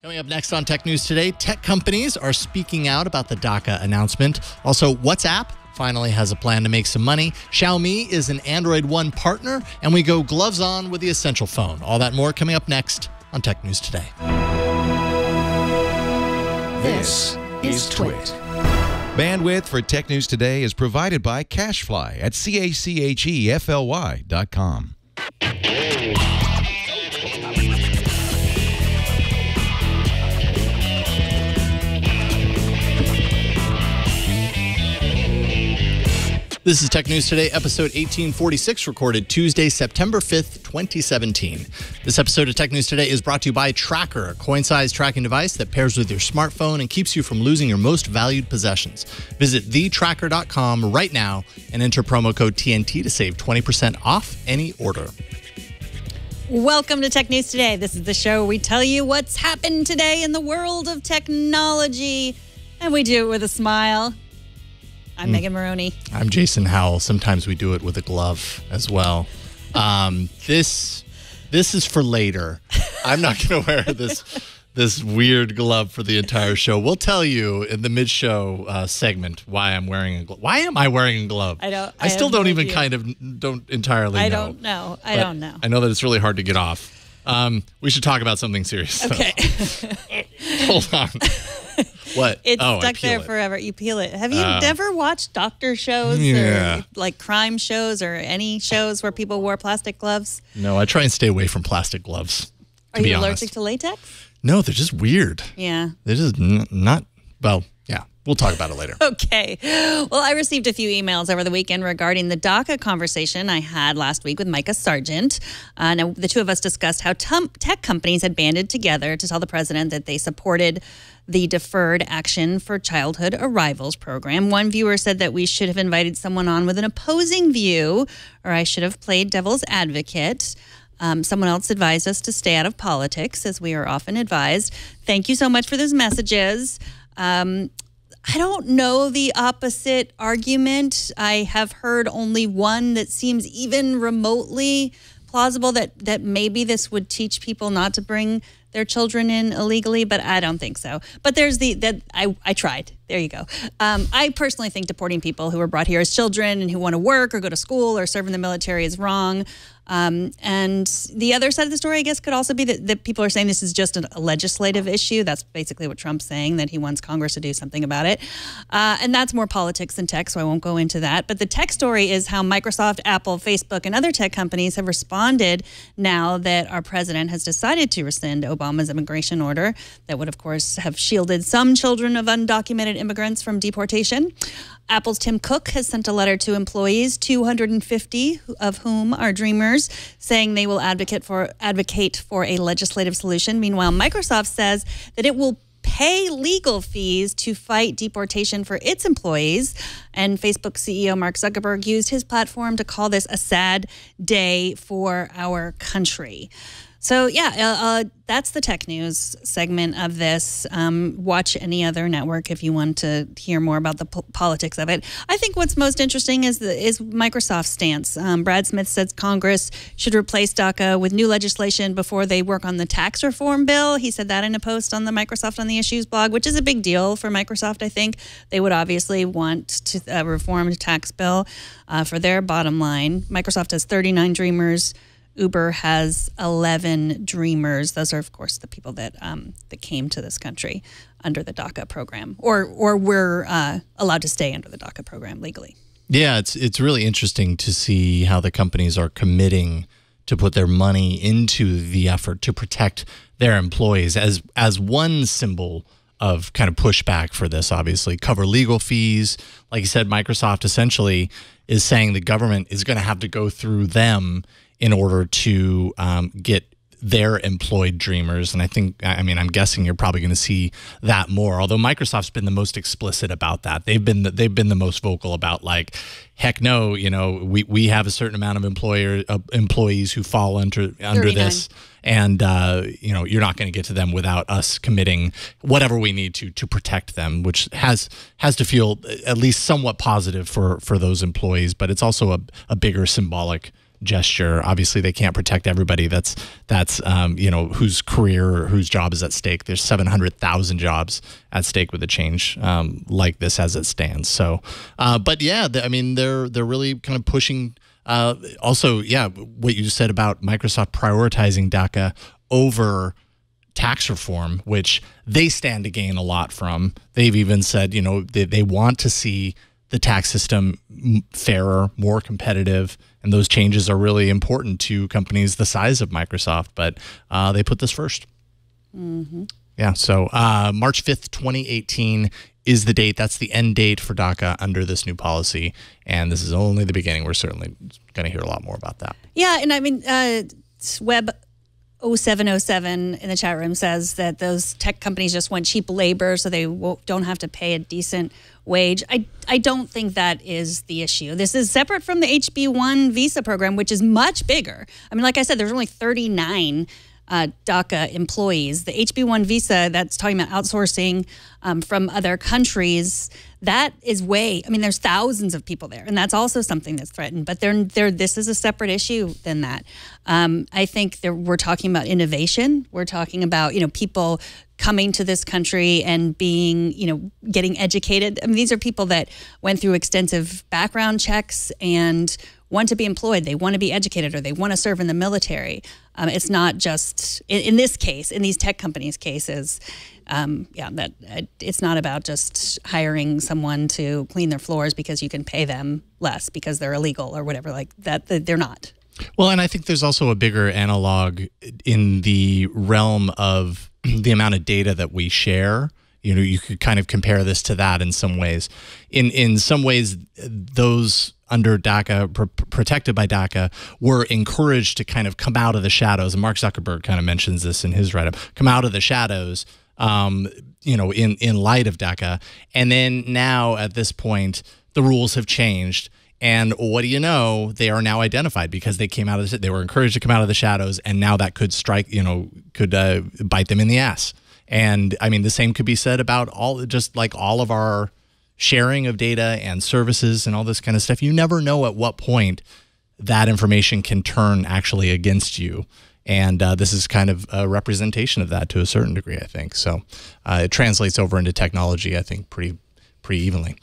Coming up next on Tech News Today, tech companies are speaking out about the DACA announcement. Also, WhatsApp finally has a plan to make some money. Xiaomi is an Android One partner, and we go gloves on with the Essential phone. All that and more coming up next on Tech News Today. This is Twit. Bandwidth for Tech News Today is provided by CashFly at CACHEFLY.com. This is Tech News Today, episode 1846, recorded Tuesday, September 5th, 2017. This episode of Tech News Today is brought to you by Tracker, a coin-sized tracking device that pairs with your smartphone and keeps you from losing your most valued possessions. Visit thetracker.com right now and enter promo code TNT to save 20% off any order. Welcome to Tech News Today. This is the show where we tell you what's happened today in the world of technology, and we do it with a smile. I'm Megan Maroney. I'm Jason Howell. Sometimes we do it with a glove as well. This is for later. I'm not going to wear this weird glove for the entire show. We'll tell you in the mid-show segment why I'm wearing a glove. Why am I wearing a glove? I still don't even idea. don't entirely know. I don't know. I don't know. I know that it's really hard to get off. We should talk about something serious. Okay. Hold on. What? It's stuck there forever. You peel it. Have you ever watched doctor shows or like crime shows or any shows where people wore plastic gloves? No, I try and stay away from plastic gloves. Are you allergic to latex? No, they're just weird. Yeah. They're just not, well, yeah. We'll talk about it later. Okay. Well, I received a few emails over the weekend regarding the DACA conversation I had last week with Micah Sargent. Now, the two of us discussed how tech companies had banded together to tell the president that they supported the Deferred Action for Childhood Arrivals program. One viewer said that we should have invited someone on with an opposing view, or I should have played devil's advocate. Someone else advised us to stay out of politics, as we are often advised. Thank you so much for those messages. I don't know the opposite argument. I have heard only one that seems even remotely plausible, that maybe this would teach people not to bring their children in illegally, but I don't think so. But there's I tried. There you go. I personally think deporting people who were brought here as children and who want to work or go to school or serve in the military is wrong. And the other side of the story, I guess, could also be that people are saying this is just a legislative issue. That's basically what Trump's saying, that he wants Congress to do something about it. And that's more politics than tech, so I won't go into that. But the tech story is how Microsoft, Apple, Facebook, and other tech companies have responded now that our president has decided to rescind Obama's immigration order that would, of course, have shielded some children of undocumented immigrants from deportation. Apple's Tim Cook has sent a letter to employees, 250 of whom are Dreamers, saying they will advocate for a legislative solution. Meanwhile, Microsoft says that it will pay legal fees to fight deportation for its employees. And Facebook CEO Mark Zuckerberg used his platform to call this a sad day for our country. So, yeah, that's the tech news segment of this. Watch any other network if you want to hear more about the politics of it. I think what's most interesting is Microsoft's stance. Brad Smith says Congress should replace DACA with new legislation before they work on the tax reform bill. He said that in a post on the Microsoft on the Issues blog, which is a big deal for Microsoft, I think. They would obviously want to reform the tax bill for their bottom line. Microsoft has 39 Dreamers. Uber has 11 Dreamers. Those are, of course, the people that came to this country under the DACA program, or were allowed to stay under the DACA program legally. Yeah, it's really interesting to see how the companies are committing to put their money into the effort to protect their employees as one symbol of kind of pushback for this. Obviously, cover legal fees. Like you said, Microsoft essentially is saying the government is going to have to go through them in order to get their employed Dreamers. And I'm guessing you're probably going to see that more. Although Microsoft's been the most explicit about that. They've been the most vocal about, like, heck no, we have a certain amount of employees who fall under this, and you're not going to get to them without us committing whatever we need to protect them, which has to feel at least somewhat positive for those employees. But it's also a bigger symbolic gesture. Obviously, they can't protect everybody. That's whose career or whose job is at stake. There's 700,000 jobs at stake with a change like this as it stands. So, but yeah, they're really kind of pushing. Also, yeah, what you said about Microsoft prioritizing DACA over tax reform, which they stand to gain a lot from. They've even said, they want to see the tax system fairer, more competitive, and those changes are really important to companies the size of Microsoft, but they put this first. Mm-hmm. Yeah, so March 5th, 2018 is the date. That's the end date for DACA under this new policy, and this is only the beginning. We're certainly going to hear a lot more about that. Yeah, and Web 0707 in the chat room says that those tech companies just want cheap labor so they don't have to pay a decent wage. I don't think that is the issue. This is separate from the HB1 visa program, which is much bigger. I mean, like I said, there's only 39 DACA employees. The HB1 visa, that's talking about outsourcing from other countries, that is there's thousands of people there, and that's also something that's threatened. But this is a separate issue than that. I think we're talking about innovation. We're talking about people coming to this country and being getting educated. I mean, these are people that went through extensive background checks and want to be employed. They want to be educated, or they want to serve in the military. It's not just in this case, in these tech companies' cases. It's not about just hiring someone to clean their floors because you can pay them less because they're illegal or whatever like that. They're not. Well, and I think there's also a bigger analog in the realm of the amount of data that we share. You could kind of compare this to that in some ways. In some ways, those under DACA, protected by DACA, were encouraged to kind of come out of the shadows. And Mark Zuckerberg kind of mentions this in his write-up, come out of the shadows, in light of DACA. And then now at this point, the rules have changed. And what do you know? They are now identified because they came out of they were encouraged to come out of the shadows, and now that could could bite them in the ass. And I mean, the same could be said about all of our sharing of data and services and all this kind of stuff. You never know at what point that information can turn actually against you. And this is kind of a representation of that to a certain degree, I think. So it translates over into technology, I think, pretty evenly.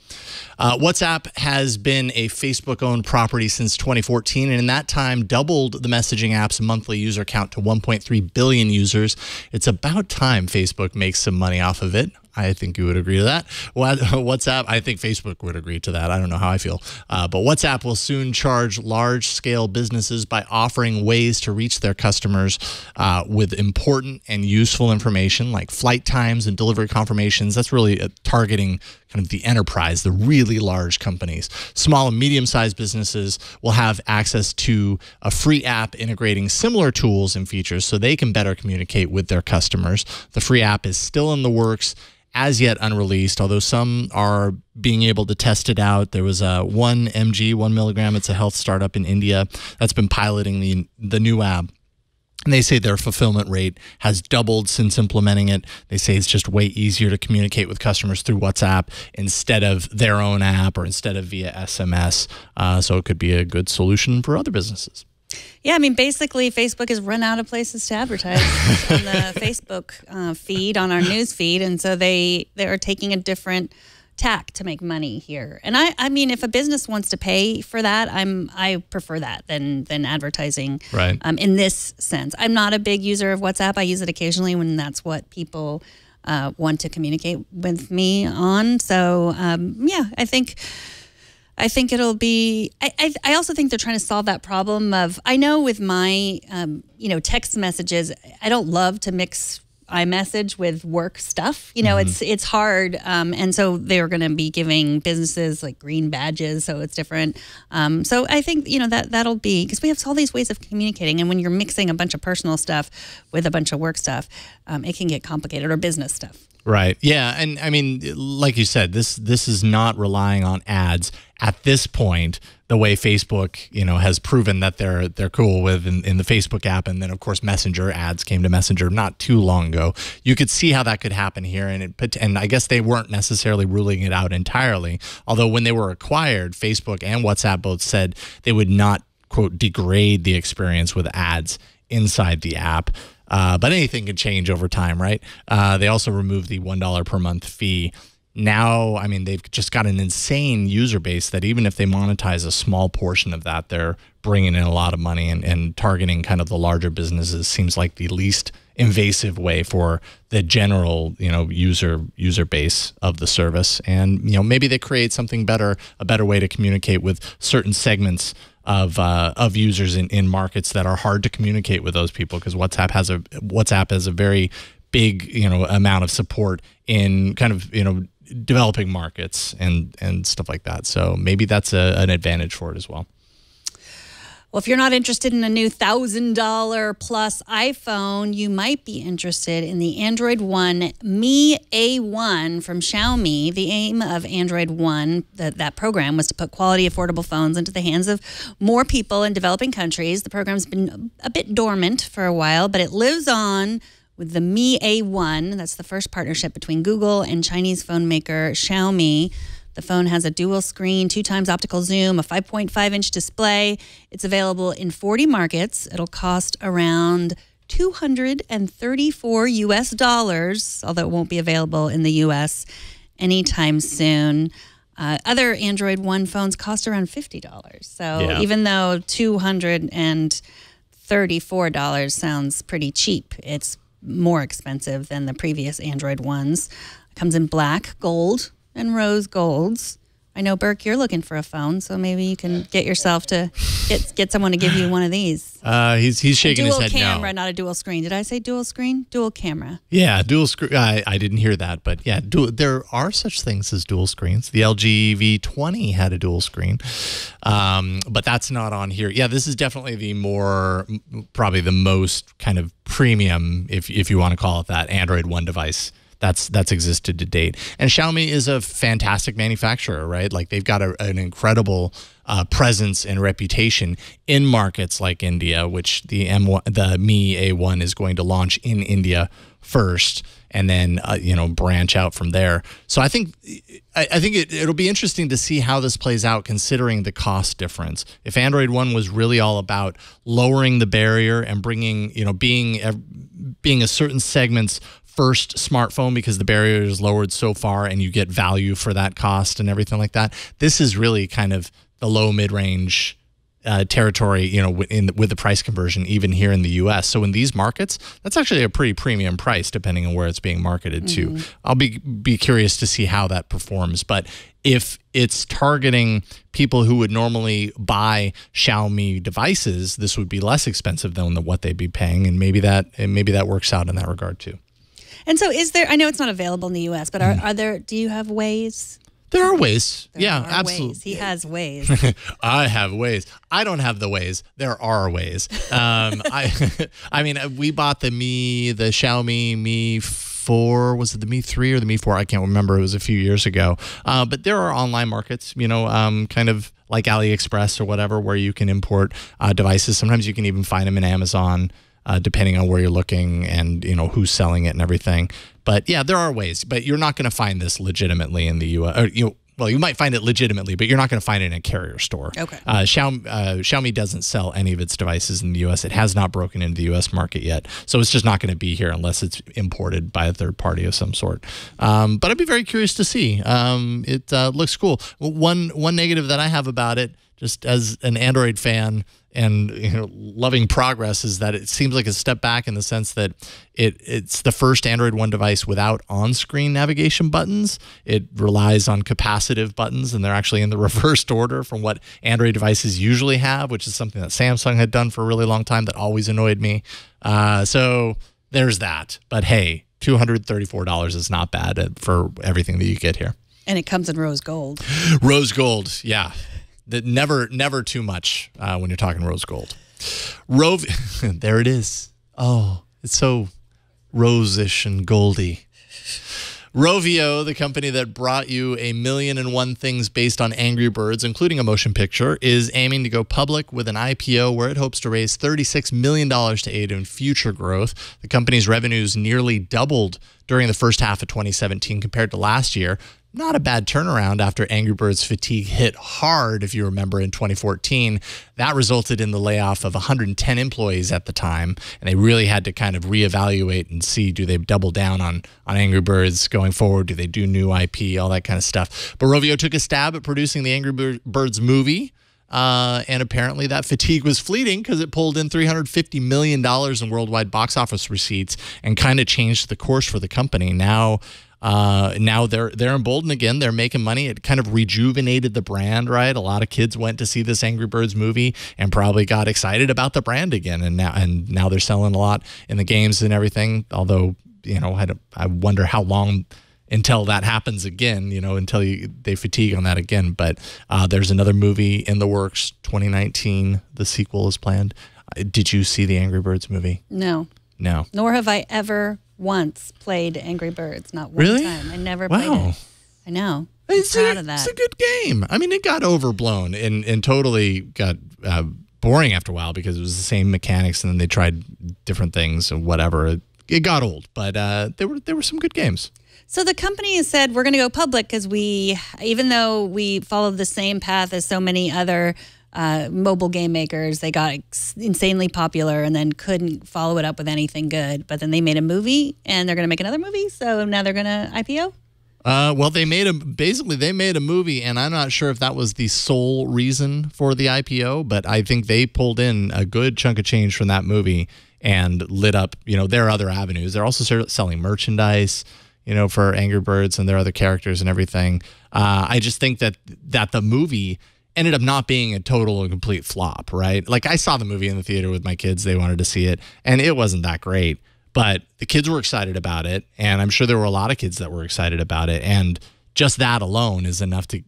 WhatsApp has been a Facebook-owned property since 2014, and in that time doubled the messaging app's monthly user count to 1.3 billion users. It's about time Facebook makes some money off of it. I think you would agree to that. WhatsApp, I think Facebook would agree to that. I don't know how I feel. But WhatsApp will soon charge large-scale businesses by offering ways to reach their customers with important and useful information like flight times and delivery confirmations. That's really targeting kind of the enterprise, the really large companies. Small and medium-sized businesses will have access to a free app integrating similar tools and features so they can better communicate with their customers. The free app is still in the works, as yet unreleased, although some are being able to test it out. There was a 1 milligram. It's a health startup in India that's been piloting the new app. And they say their fulfillment rate has doubled since implementing it. They say it's just way easier to communicate with customers through WhatsApp instead of their own app or instead of via SMS. So it could be a good solution for other businesses. Yeah, I mean, basically, Facebook has run out of places to advertise on the Facebook feed, on our news feed, and so they are taking a different tack to make money here. And I mean, if a business wants to pay for that, I prefer that than advertising. Right. In this sense, I'm not a big user of WhatsApp. I use it occasionally when that's what people want to communicate with me on. So yeah, I think it'll be, I also think they're trying to solve that problem of, I know with my, text messages, I don't love to mix iMessage with work stuff. It's hard. And so they're going to be giving businesses like green badges. So it's different. So I think, that'll be, because we have all these ways of communicating. And when you're mixing a bunch of personal stuff with a bunch of work stuff, it can get complicated, or business stuff. Right. Yeah. And I mean, like you said, this is not relying on ads at this point, the way Facebook, has proven that they're cool with in the Facebook app. And then, of course, Messenger ads came to Messenger not too long ago. You could see how that could happen here. And I guess they weren't necessarily ruling it out entirely. Although when they were acquired, Facebook and WhatsApp both said they would not quote, degrade the experience with ads inside the app. But anything can change over time, right? They also removed the $1 per month fee. Now, I mean, they've just got an insane user base that even if they monetize a small portion of that, they're bringing in a lot of money, and targeting kind of the larger businesses seems like the least invasive way for the general, user base of the service. And, maybe they create something better, a better way to communicate with certain segments of users in markets that are hard to communicate with those people, because WhatsApp has a very big, amount of support in kind of, developing markets and stuff like that. So maybe that's an advantage for it as well. Well, if you're not interested in a new $1,000 plus iPhone, you might be interested in the Android One Mi A1 from Xiaomi. The aim of Android One, that program, was to put quality, affordable phones into the hands of more people in developing countries. The program's been a bit dormant for a while, but it lives on with the Mi A1. That's the first partnership between Google and Chinese phone maker Xiaomi. The phone has a dual screen, 2x optical zoom, a 5.5-inch display. It's available in 40 markets. It'll cost around $234 US, although it won't be available in the US anytime soon. Other Android One phones cost around $50. So even though $234 sounds pretty cheap, it's more expensive than the previous Android ones. It comes in black, gold, and rose golds. I know, Burke, you're looking for a phone, so maybe you can get yourself to get someone to give you one of these. He's shaking his head no. Dual camera, not a dual screen. Did I say dual screen? Dual camera. Yeah, dual screen. I didn't hear that, but yeah, there are such things as dual screens. The LG V20 had a dual screen, but that's not on here. Yeah, this is definitely probably the most kind of premium, if you want to call it that, Android One device that's existed to date. And Xiaomi is a fantastic manufacturer, right? Like, they've got an incredible presence and reputation in markets like India, which the Mi A1 is going to launch in India first, and then branch out from there. So I think it'll be interesting to see how this plays out, considering the cost difference. If Android One was really all about lowering the barrier and bringing, being a certain segment's first smartphone because the barrier is lowered so far and you get value for that cost and everything like that, this is really kind of the low mid-range territory, with the price conversion, even here in the U.S. So in these markets, that's actually a pretty premium price, depending on where it's being marketed to. I'll be curious to see how that performs. But if it's targeting people who would normally buy Xiaomi devices, this would be less expensive than what they'd be paying, and maybe that works out in that regard too. And so, I know it's not available in the U.S., but do you have ways? There are ways. There are absolutely. Ways. He has ways. I have ways. I don't have the ways. There are ways. I mean, we bought the Xiaomi Mi 4. Was it the Mi 3 or the Mi 4? I can't remember. It was a few years ago. But there are online markets, kind of like AliExpress or whatever, where you can import devices. Sometimes you can even find them in Amazon, depending on where you're looking and who's selling it and everything. But yeah, there are ways. But you're not going to find this legitimately in the U.S. Well, you might find it legitimately, but you're not going to find it in a carrier store. Okay. Xiaomi doesn't sell any of its devices in the U.S. It has not broken into the U.S. market yet, so it's just not going to be here unless it's imported by a third party of some sort. But I'd be very curious to see. It looks cool. One negative that I have about it, just as an Android fan and loving progress, is that it seems like a step back in the sense that it's the first Android One device without on-screen navigation buttons. It relies on capacitive buttons, and they're actually in the reversed order from what Android devices usually have, which is something that Samsung had done for a really long time that always annoyed me. So there's that. But hey, $234 is not bad for everything that you get here. And it comes in rose gold. Rose gold, yeah. Never too much when you're talking rose gold. Rovio, there it is. Oh, it's so rose-ish and goldy. Rovio, the company that brought you 1,000,001 things based on Angry Birds, including a motion picture, is aiming to go public with an IPO where it hopes to raise $36 million to aid in future growth. The company's revenues nearly doubled during the first half of 2017 compared to last year. Not a bad turnaround after Angry Birds fatigue hit hard, if you remember, in 2014. That resulted in the layoff of 110 employees at the time, and they really had to kind of reevaluate and see, do they double down on Angry Birds going forward? Do they do new IP, all that kind of stuff? But Rovio took a stab at producing the Angry Birds movie, and apparently that fatigue was fleeting because it pulled in $350 million in worldwide box office receipts and kind of changed the course for the company. Now they're emboldened again. They're making money. It kind of rejuvenated the brand, right? A lot of kids went to see this Angry Birds movie and probably got excited about the brand again. And now they're selling a lot in the games and everything. Although, I wonder how long until that happens again, until they fatigue on that again. But there's another movie in the works, 2019. The sequel is planned. Did you see the Angry Birds movie? No. No. Nor have I ever once played Angry Birds. Not one time. I never played it. I know. I'm proud of that. It's a good game. I mean, it got overblown and totally got boring after a while because it was the same mechanics, and then they tried different things and whatever. It got old, but there were some good games. So the company has said we're going to go public because even though we followed the same path as so many other mobile game makers, they got insanely popular and then couldn't follow it up with anything good. But then they made a movie, and they're going to make another movie. So now they're going to IPO. Well, they made a movie, and I'm not sure if that was the sole reason for the IPO, but I think they pulled in a good chunk of change from that movie and lit up, their other avenues. They're also selling merchandise, for Angry Birds and their other characters and everything. I just think that the movie ended up not being a total and complete flop, right? Like, I saw the movie in the theater with my kids. They wanted to see it, and it wasn't that great. But the kids were excited about it, and I'm sure there were a lot of kids that were excited about it. And just that alone is enough to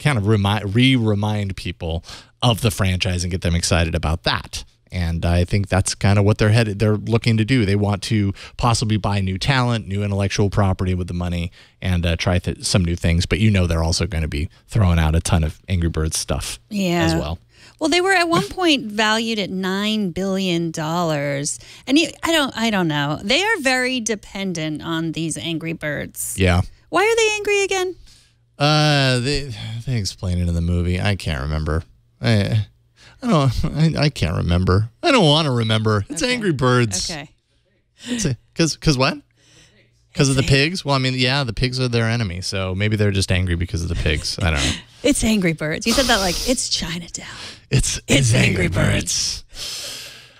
kind of remind people of the franchise and get them excited about that. And I think that's kind of what they're looking to do. They want to possibly buy new talent, new intellectual property with the money, and try some new things. But they're also going to be throwing out a ton of Angry Birds stuff as well. Well, they were at one point valued at $9 billion. And I don't know. They are very dependent on these Angry Birds. Yeah. Why are they angry again? They explain it in the movie. I can't remember. I can't remember. I don't want to remember. It's Angry Birds. Okay. Because what? Because of the pigs? Well, I mean, yeah, the pigs are their enemy. So maybe they're just angry because of the pigs. I don't know. It's Angry Birds. You said that like it's Chinatown. It's Angry Birds.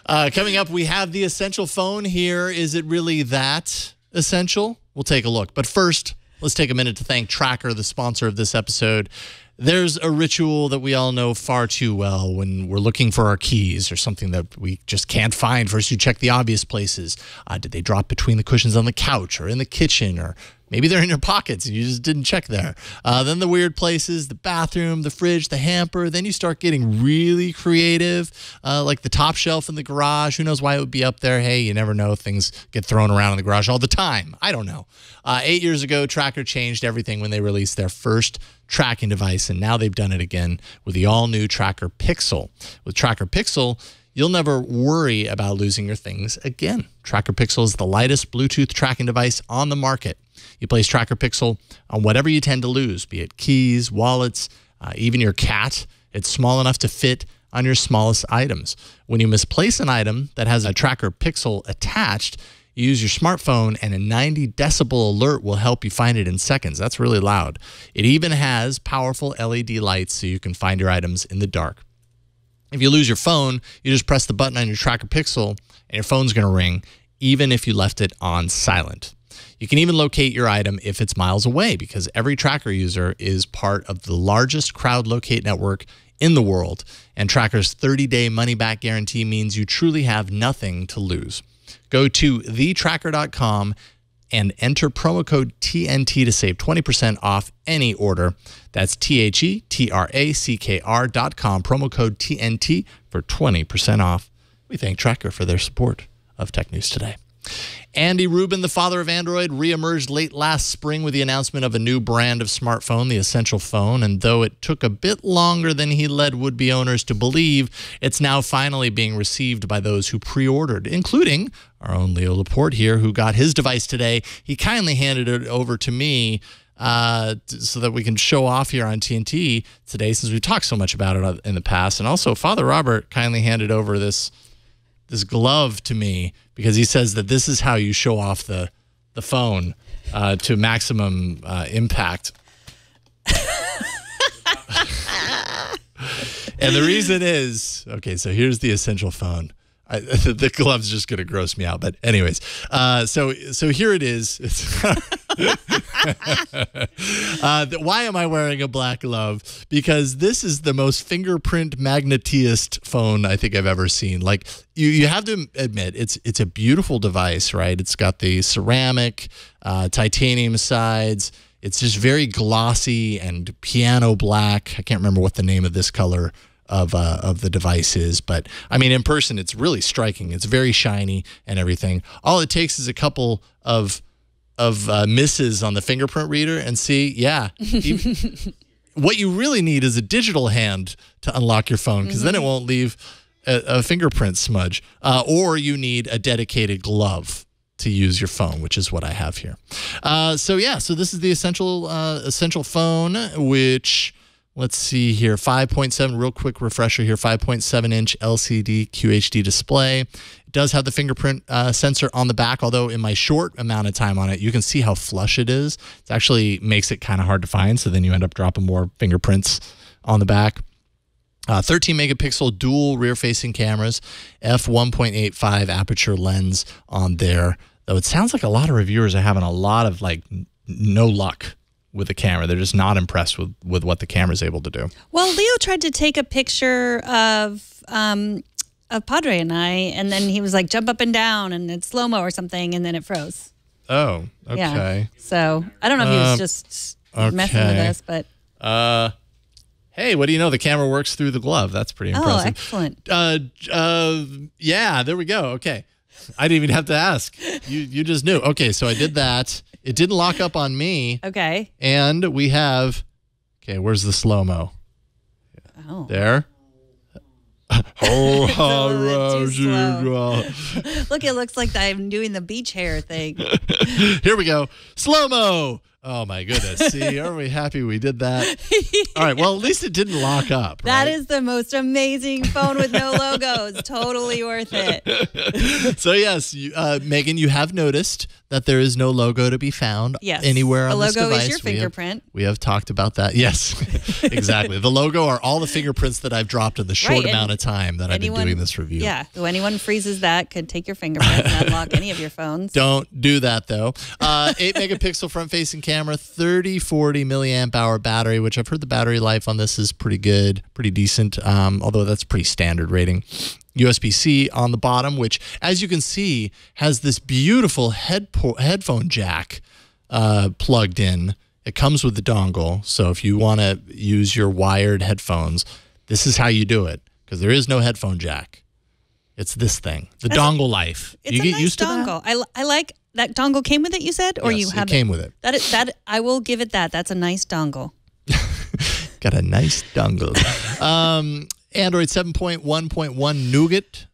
Coming up, we have the essential phone here. Is it really that essential? We'll take a look. But first, let's take a minute to thank Tracker, the sponsor of this episode. There's a ritual that we all know far too well when we're looking for our keys or something that we just can't find. First, you check the obvious places. Did they drop between the cushions on the couch or in the kitchen, or maybe they're in your pockets and you just didn't check there. Then the weird places, the bathroom, the fridge, the hamper. Then you start getting really creative, like the top shelf in the garage. Who knows why it would be up there? Hey, you never know. Things get thrown around in the garage all the time. I don't know. 8 years ago, Tracker changed everything when they released their first tracking device, and now they've done it again with the all-new Tracker Pixel. With Tracker Pixel, you'll never worry about losing your things again. Tracker Pixel is the lightest Bluetooth tracking device on the market. You place Tracker Pixel on whatever you tend to lose, be it keys, wallets, even your cat. It's small enough to fit on your smallest items. When you misplace an item that has a Tracker Pixel attached, you use your smartphone, and a 90 decibel alert will help you find it in seconds. That's really loud. It even has powerful LED lights so you can find your items in the dark. If you lose your phone, you just press the button on your Tracker Pixel, and your phone's going to ring, even if you left it on silent. You can even locate your item if it's miles away, because every Tracker user is part of the largest crowd locate network in the world, and Tracker's 30-day money-back guarantee means you truly have nothing to lose. Go to thetracker.com and enter promo code TNT to save 20% off any order. That's TheTracker.com, promo code TNT for 20% off. We thank Tracker for their support of Tech News Today. Andy Rubin, the father of Android, reemerged late last spring with the announcement of a new brand of smartphone, the Essential Phone. And though it took a bit longer than he led would-be owners to believe, it's now finally being received by those who pre-ordered, including our own Leo Laporte here, who got his device today. He kindly handed it over to me so that we can show off here on TNT today, since we talked so much about it in the past. And also, Father Robert kindly handed over this glove to me, because he says that this is how you show off the phone to maximum impact. And the reason is, okay, so here's the Essential Phone. The glove's just going to gross me out. But anyways, so here it is. Why am I wearing a black glove? Because this is the most fingerprint magnetist phone I think I've ever seen. Like, you have to admit, it's a beautiful device, right? It's got the ceramic, titanium sides. It's just very glossy and piano black. I can't remember what the name of this color of the device is, but I mean, in person, it's really striking. It's very shiny and everything. All it takes is a couple of misses on the fingerprint reader, and see, yeah, what you really need is a digital hand to unlock your phone, because then it won't leave a fingerprint smudge, or you need a dedicated glove to use your phone, which is what I have here. So this is the Essential Phone, which, let's see here, 5.7, real quick refresher here, 5.7-inch LCD QHD display. It does have the fingerprint sensor on the back, although in my short amount of time on it, you can see how flush it is. It actually makes it kind of hard to find, so then you end up dropping more fingerprints on the back. 13 megapixel dual rear-facing cameras, f1.85 aperture lens on there. Though it sounds like a lot of reviewers are having a lot of no luck with the camera. They're just not impressed with what the camera is able to do. Well, Leo tried to take a picture of Padre and I, and then he was like, jump up and down, and it's slow-mo or something, and then it froze. Oh, okay. Yeah. So I don't know if he was just messing with us, but... Hey, what do you know? The camera works through the glove. That's pretty impressive. Oh, excellent. Yeah, there we go. Okay. I didn't even have to ask. You just knew. Okay, so I did that. It didn't lock up on me. Okay. And we have, okay, where's the slow-mo? Oh. There. Too slow. Look, it looks like I'm doing the beach hair thing. Here we go. Slow-mo. Oh, my goodness. See, are we happy we did that? All right. Well, at least it didn't lock up. That is the most amazing phone with no logos. Totally worth it. So, yes, Megan, you have noticed that there is no logo to be found anywhere on this device. The logo is your fingerprint. We have talked about that. Yes, exactly. The logo are all the fingerprints that I've dropped in the short amount of time that I've been doing this review. Yeah. So anyone freezes that could take your fingerprint and unlock any of your phones. Don't do that, though. 8 megapixel front-facing camera, 3040 milliamp hour battery, which I've heard the battery life on this is pretty good, pretty decent, although that's pretty standard rating. USB-C on the bottom, which, as you can see, has this beautiful headphone jack plugged in. It comes with the dongle, so if you want to use your wired headphones, this is how you do it, because there is no headphone jack. It's this thing, the dongle life. It's you get nice used to dongle. that? I like that dongle came with it, you said? Or yes, you have it came with it. That I will give it that. That's a nice dongle. Got a nice dongle. Android 7.1.1 Nougat.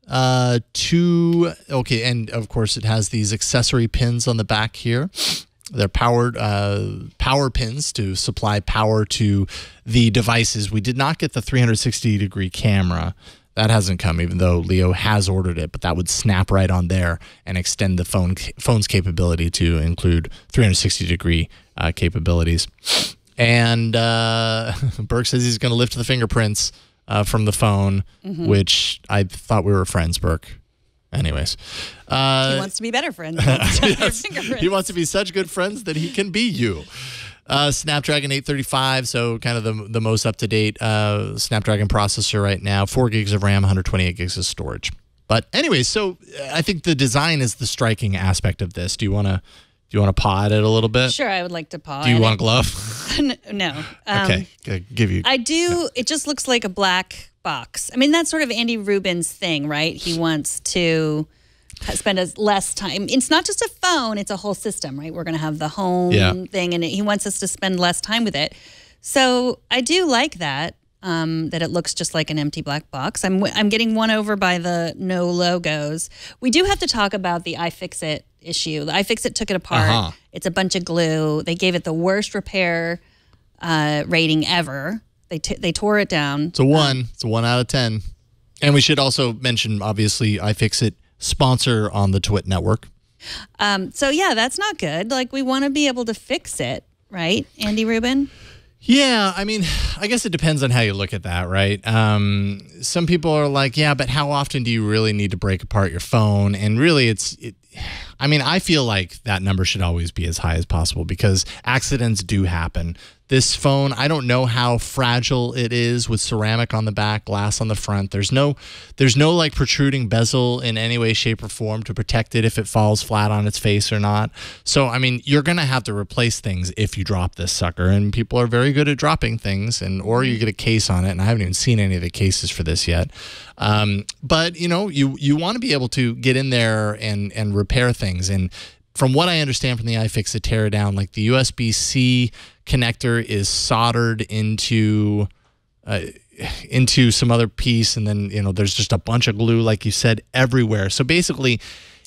Okay, and of course it has these accessory pins on the back here. They're power pins to supply power to the devices. We did not get the 360-degree camera. That hasn't come, even though Leo has ordered it, but that would snap right on there and extend the phone's capability to include 360-degree capabilities. And Burke says he's going to lift the fingerprints from the phone, which I thought we were friends, Burke. Anyways. He wants to be better friends. Yes, he wants to be such good friends that he can be you. Snapdragon 835, so kind of the most up-to-date Snapdragon processor right now. 4 gigs of RAM, 128 gigs of storage. But anyways, so I think the design is the striking aspect of this. Do you want to paw at it a little bit? Sure, I would like to paw. Do you want a glove? No. Okay, give you. I do. No. It just looks like a black box. I mean, that's sort of Andy Rubin's thing, right? He wants to spend as less time. It's not just a phone; it's a whole system, right? We're going to have the home thing, and he wants us to spend less time with it. So I do like that. That it looks just like an empty black box. I'm getting won over by the no logos. We do have to talk about the iFixit issue. The iFixit took it apart. It's a bunch of glue. They gave it the worst repair rating ever. They tore it down. It's a 1. It's a 1 out of 10. And we should also mention, obviously, iFixit sponsor on the Twit network. So yeah, that's not good. Like, we want to be able to fix it, right, Andy Rubin? Yeah, I mean, I guess it depends on how you look at that, right? Some people are like, yeah, but how often do you really need to break apart your phone? And really, I mean, I feel like that number should always be as high as possible because accidents do happen. This phone, I don't know how fragile it is with ceramic on the back, glass on the front. There's no like protruding bezel in any way, shape, or form to protect it if it falls flat on its face or not. So, I mean, you're going to have to replace things if you drop this sucker. And people are very good at dropping things, or you get a case on it. And I haven't even seen any of the cases for this yet. But, you know, you want to be able to get in there and repair things. And from what I understand from the iFixit tear down, like the USB-C connector is soldered into some other piece, and then, you know, there's just a bunch of glue, like you said, everywhere. So basically,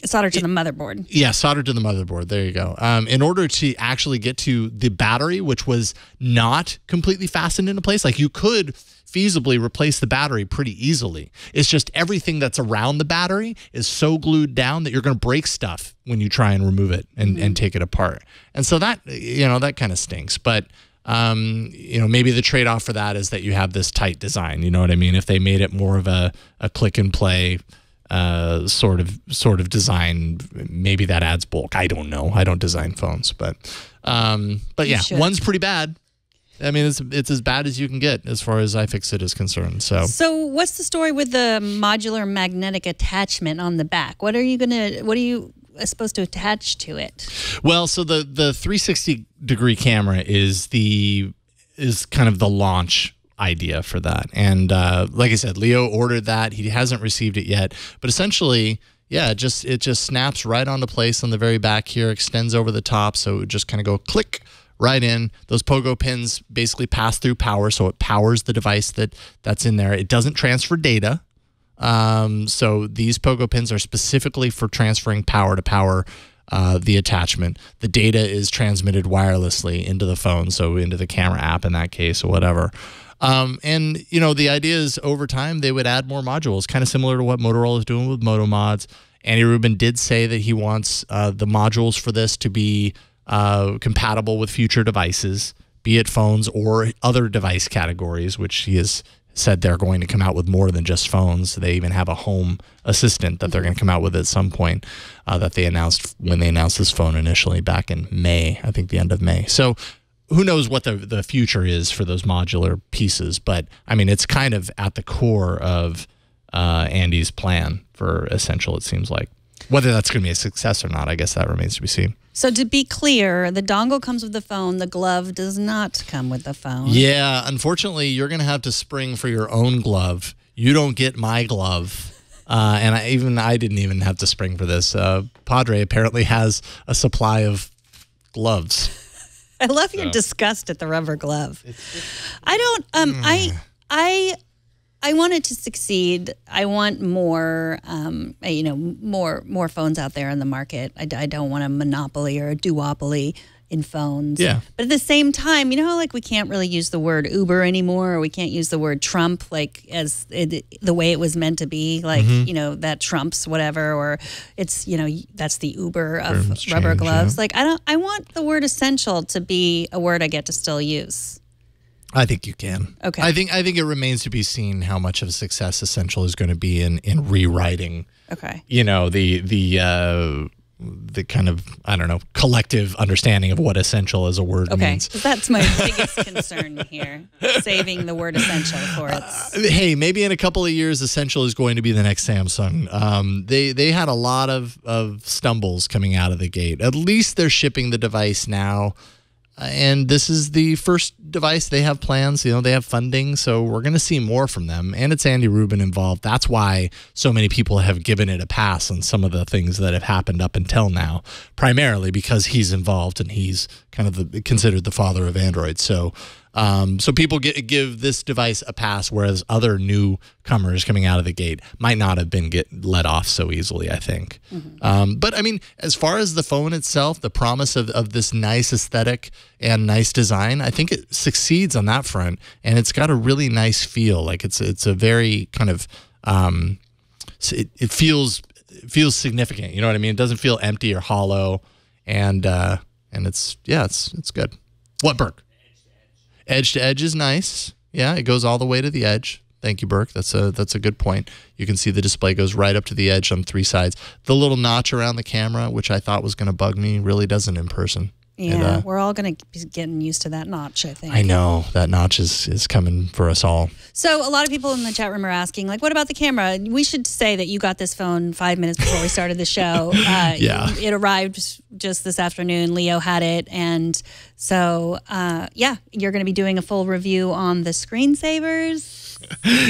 it's soldered to the motherboard. Yeah, soldered to the motherboard. There you go. In order to actually get to the battery, which was not completely fastened into place, like you could feasibly replace the battery pretty easily. It's just everything that's around the battery is so glued down that you're going to break stuff when you try and remove it and take it apart. And so that, you know, that kind of stinks. But, you know, maybe the trade-off for that is that you have this tight design. You know what I mean? If they made it more of a click and play sort of design, maybe that adds bulk. I don't know. I don't design phones, but yeah, one's pretty bad. I mean, it's as bad as you can get as far as iFixit is concerned. So what's the story with the modular magnetic attachment on the back? What are you supposed to attach to it? Well, so the 360-degree camera is kind of the launch idea for that. And like I said, Leo ordered that. He hasn't received it yet. But essentially, yeah, it just snaps right onto place on the very back here, extends over the top, so it would just kind of go click right in. Those pogo pins basically pass through power, so it powers the device that's in there. It doesn't transfer data. So these pogo pins are specifically for transferring power to power the attachment. The data is transmitted wirelessly into the phone, so into the camera app in that case or whatever. And, you know, the idea is over time they would add more modules, kind of similar to what Motorola is doing with Moto Mods. Andy Rubin did say that he wants the modules for this to be compatible with future devices, be it phones or other device categories, which he has said they're going to come out with more than just phones. They even have a home assistant that they're going to come out with at some point that they announced when they announced this phone initially back in May, I think the end of May. So who knows what the future is for those modular pieces, but I mean, it's kind of at the core of Andy's plan for Essential, it seems like. Whether that's going to be a success or not, I guess that remains to be seen. So to be clear, the dongle comes with the phone. The glove does not come with the phone. Yeah, unfortunately, you're going to have to spring for your own glove. You don't get my glove. And I didn't even have to spring for this. Padre apparently has a supply of gloves. I love your disgust at the rubber glove. I don't. I want it to succeed. I want more, more phones out there in the market. I don't want a monopoly or a duopoly in phones. Yeah. But at the same time, you know how like we can't really use the word Uber anymore, or we can't use the word Trump like the way it was meant to be, like you know that trumps whatever, or it's that's the Uber of rubber gloves. Yeah. Like I want the word essential to be a word I get to still use. I think you can. Okay. I think it remains to be seen how much of a success Essential is going to be in rewriting. Okay. You know, the kind of, I don't know, collective understanding of what essential as a word means. Okay. That's my biggest concern here. Saving the word essential for its. Hey, maybe in a couple of years, Essential is going to be the next Samsung. They had a lot of stumbles coming out of the gate. At least they're shipping the device now. And this is the first device they have plans. They have funding, so we're going to see more from them. And it's Andy Rubin involved. That's why so many people have given it a pass on some of the things that have happened up until now, primarily because he's involved and he's kind of considered the father of Android. So people give this device a pass, whereas other newcomers coming out of the gate might not have been let off so easily, I think. But I mean, as far as the phone itself, the promise of this nice aesthetic and nice design, I think it succeeds on that front, and it's got a really nice feel. Like it's a very kind of it feels significant. You know what I mean? It doesn't feel empty or hollow, and it's good. What, Burke? Edge to edge is nice. Yeah, it goes all the way to the edge. Thank you, Burke. That's a good point. You can see the display goes right up to the edge on 3 sides. The little notch around the camera, which I thought was going to bug me, really doesn't in person. Yeah, we're all going to be getting used to that notch, I think. I know. That notch is coming for us all. So a lot of people in the chat room are asking, like, what about the camera? We should say that you got this phone 5 minutes before we started the show. Yeah. It arrived just this afternoon. Leo had it. And so, you're going to be doing a full review on the screensavers.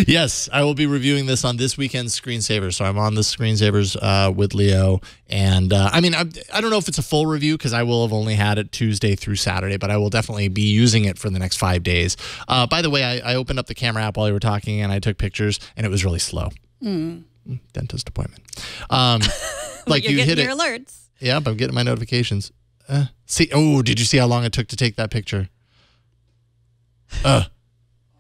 Yes, I will be reviewing this on this weekend's Screensavers. So I'm on the Screensavers with Leo. And I mean, I don't know if it's a full review because I will have only had it Tuesday through Saturday, but I will definitely be using it for the next 5 days. By the way, I opened up the camera app while you were talking and I took pictures and it was really slow. Dentist appointment. Like you're you hit your it. alerts. Yeah, but I'm getting my notifications. Did you see how long it took to take that picture?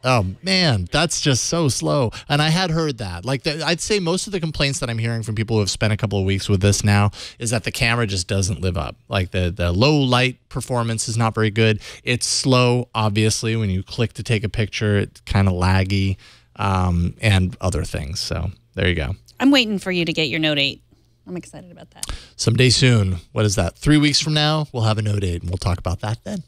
Oh, man, that's just so slow. And I had heard that. Like, I'd say most of the complaints that I'm hearing from people who have spent a couple of weeks with this now is that the camera just doesn't live up. Like, the low light performance is not very good. It's slow, obviously. When you click to take a picture, it's kind of laggy and other things. So there you go. I'm waiting for you to get your Note 8. I'm excited about that. Someday soon. What is that? 3 weeks from now, we'll have a Note 8, and we'll talk about that then.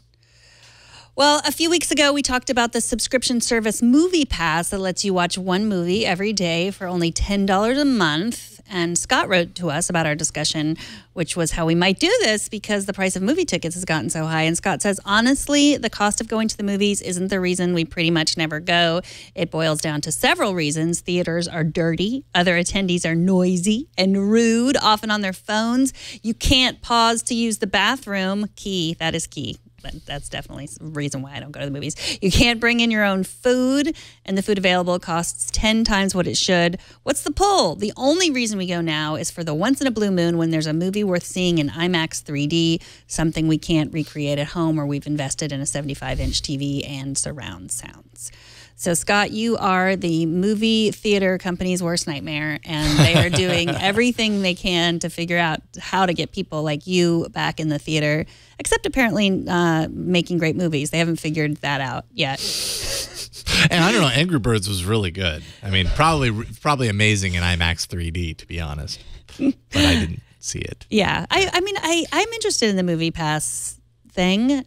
Well, a few weeks ago, we talked about the subscription service Movie Pass that lets you watch one movie every day for only $10 a month. And Scott wrote to us about our discussion, which was how we might do this because the price of movie tickets has gotten so high. And Scott says, honestly, the cost of going to the movies isn't the reason we pretty much never go. It boils down to several reasons. Theaters are dirty. Other attendees are noisy and rude, often on their phones. You can't pause to use the bathroom. Key, that is key. That's definitely a reason why I don't go to the movies. You can't bring in your own food, and the food available costs 10 times what it should. What's the pull? The only reason we go now is for the once in a blue moon when there's a movie worth seeing in IMAX 3D, something we can't recreate at home, or we've invested in a 75-inch TV and surround sounds. So, Scott, you are the movie theater company's worst nightmare, and they are doing everything they can to figure out how to get people like you back in the theater, except apparently making great movies. They haven't figured that out yet. And I don't know, Angry Birds was really good. I mean, probably amazing in IMAX 3D, to be honest. But I didn't see it. Yeah. I'm interested in the Movie Pass thing.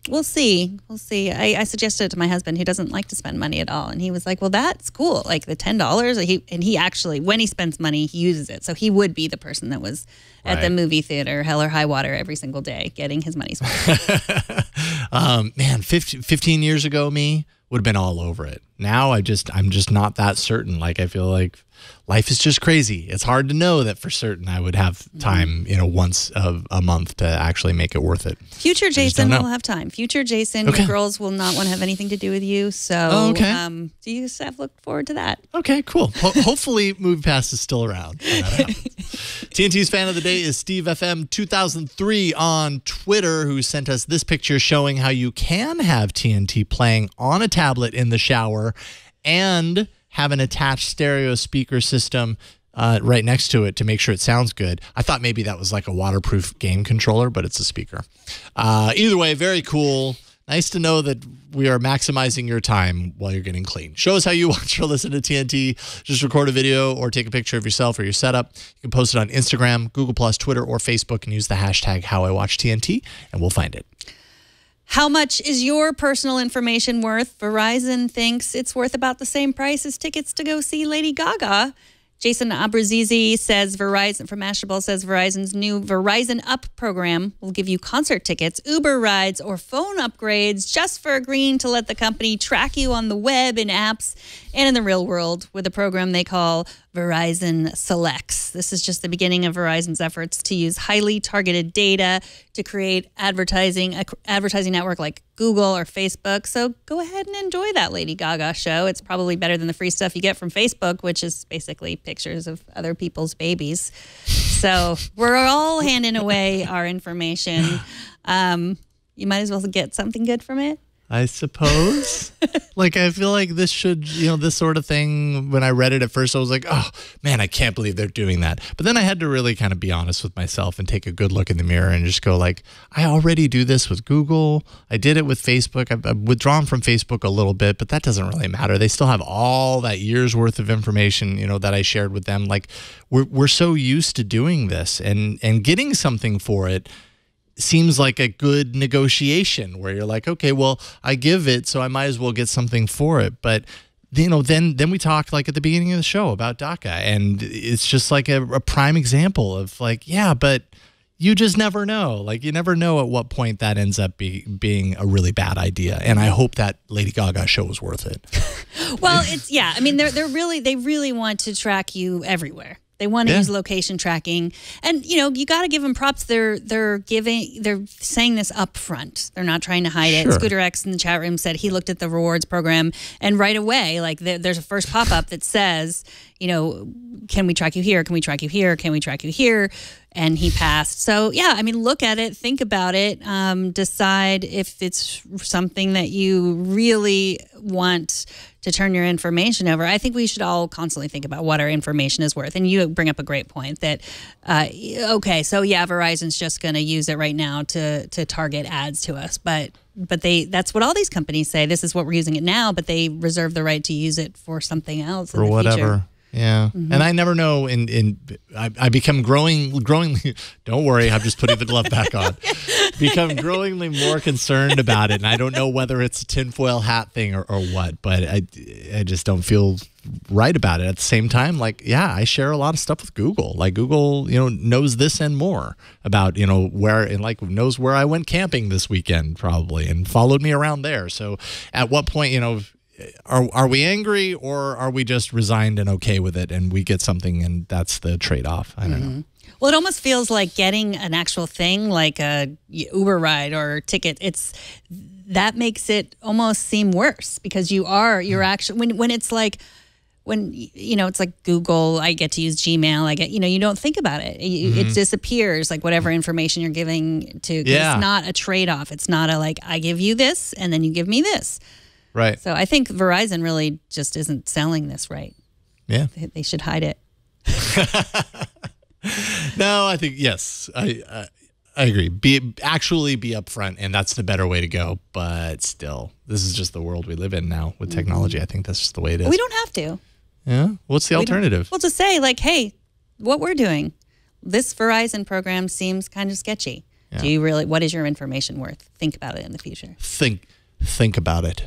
We'll see. I suggested it to my husband, who doesn't like to spend money at all. And he was like, well, that's cool. Like the $10. And he actually, when he spends money, he uses it. So he would be the person that was at the movie theater, hell or high water, every single day, getting his money's worth. Man, 15 years ago, me would have been all over it. Now I'm just not that certain. Like, I feel like life is just crazy. It's hard to know that for certain I would have time, once a month to actually make it worth it. Future Jason will have time. Future Jason, your girls will not want to have anything to do with you. So do you just look forward to that? Okay, cool. Hopefully Movie Pass is still around when that happens. TNT's fan of the day is Steve FM 2003 on Twitter, who sent us this picture showing how you can have TNT playing on a tablet in the shower and have an attached stereo speaker system right next to it to make sure it sounds good. I thought maybe that was like a waterproof game controller, but it's a speaker. Either way, very cool. Nice to know that we are maximizing your time while you're getting clean. Show us how you watch or listen to TNT. Just record a video or take a picture of yourself or your setup. You can post it on Instagram, Google+, Twitter, or Facebook and use the hashtag HowIWatchTNT, and we'll find it. How much is your personal information worth? Verizon thinks it's worth about the same price as tickets to go see Lady Gaga. Jason Abrazizi says Verizon, from Mashable, says Verizon's new Verizon Up program will give you concert tickets, Uber rides, or phone upgrades just for agreeing to let the company track you on the web, in apps, and in the real world with a program they call Verizon Selects. This is just the beginning of Verizon's efforts to use highly targeted data to create advertising network like Google or Facebook. So go ahead and enjoy that Lady Gaga show. It's probably better than the free stuff you get from Facebook, which is basically pictures of other people's babies. So we're all handing away our information. You might as well get something good from it. I suppose. Like, I feel like this should, this sort of thing, when I read it at first, I was like, oh, man, I can't believe they're doing that. But then I had to really kind of be honest with myself and take a good look in the mirror and just go like, I already do this with Google. I did it with Facebook. I've withdrawn from Facebook a little bit, but that doesn't really matter. They still have all that year's worth of information, that I shared with them. Like, we're so used to doing this and getting something for it seems like a good negotiation where you're like, okay, well, I give it, so I might as well get something for it. But then we talked like at the beginning of the show about DACA, and it's just like a prime example of like, yeah, but you just never know. Like, you never know at what point that ends up being a really bad idea. And I hope that Lady Gaga show was worth it. Well, I mean, they really want to track you everywhere. They want to use location tracking, and you got to give them props. They're saying this up front. They're not trying to hide it. Scooter X in the chat room said he looked at the rewards program, and right away, like there's a first pop up that says, can we track you here? Can we track you here? Can we track you here? And he passed. So yeah, I mean, look at it, think about it, decide if it's something that you really want to turn your information over. I think we should all constantly think about what our information is worth. And you bring up a great point that, okay, so yeah, Verizon's just going to use it right now to target ads to us, but that's what all these companies say. This is what we're using it now, but they reserve the right to use it for something else in the whatever. Future. Yeah, and I never know. I become growingly. Don't worry, I'm just putting the glove back on. Become growingly more concerned about it, and I don't know whether it's a tinfoil hat thing or what. But I just don't feel right about it. At the same time, like, yeah, I share a lot of stuff with Google. Like, Google, knows this and more about where, and like knows where I went camping this weekend probably, and followed me around there. So at what point, are we angry, or are we just resigned and okay with it, and we get something and that's the trade-off? I don't know. Well, it almost feels like getting an actual thing like a Uber ride or ticket. That makes it almost seem worse because you're actually when it's like, it's like Google, I get to use Gmail, I get, you don't think about it. It disappears, like whatever information you're giving to, it's not a trade-off. It's not a like, I give you this and then you give me this. Right. So I think Verizon really just isn't selling this right. Yeah. They should hide it. No, I think, yes, I agree. Be upfront, and that's the better way to go. But still, this is just the world we live in now with technology. I think that's just the way it is. We don't have to. Yeah. What's the alternative? Well, to say like, hey, what we're doing, this Verizon program seems kind of sketchy. Yeah. Do you really? What is your information worth? Think about it in the future. Think about it.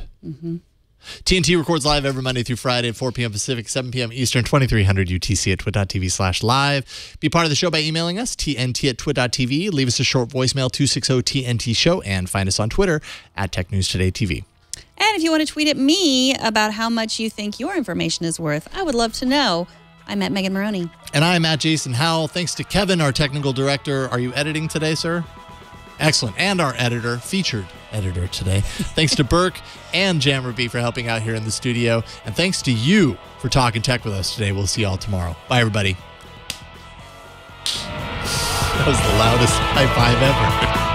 TNT records live every Monday through Friday at 4 p.m. Pacific, 7 p.m. Eastern, 2300 UTC at twit.tv/live. Be part of the show by emailing us, tnt@twit.tv. Leave us a short voicemail, 260-TNT-SHOW, and find us on Twitter at TechNewsTodayTV. And if you want to tweet at me about how much you think your information is worth, I would love to know. I'm at Megan Maroney. And I'm at Jason Howell. Thanks to Kevin, our technical director. Are you editing today, sir? Excellent. And our editor, featured editor today. Thanks to Burke and Jammer B for helping out here in the studio. And thanks to you for talking tech with us today. We'll see you all tomorrow. Bye, everybody. That was the loudest high five ever.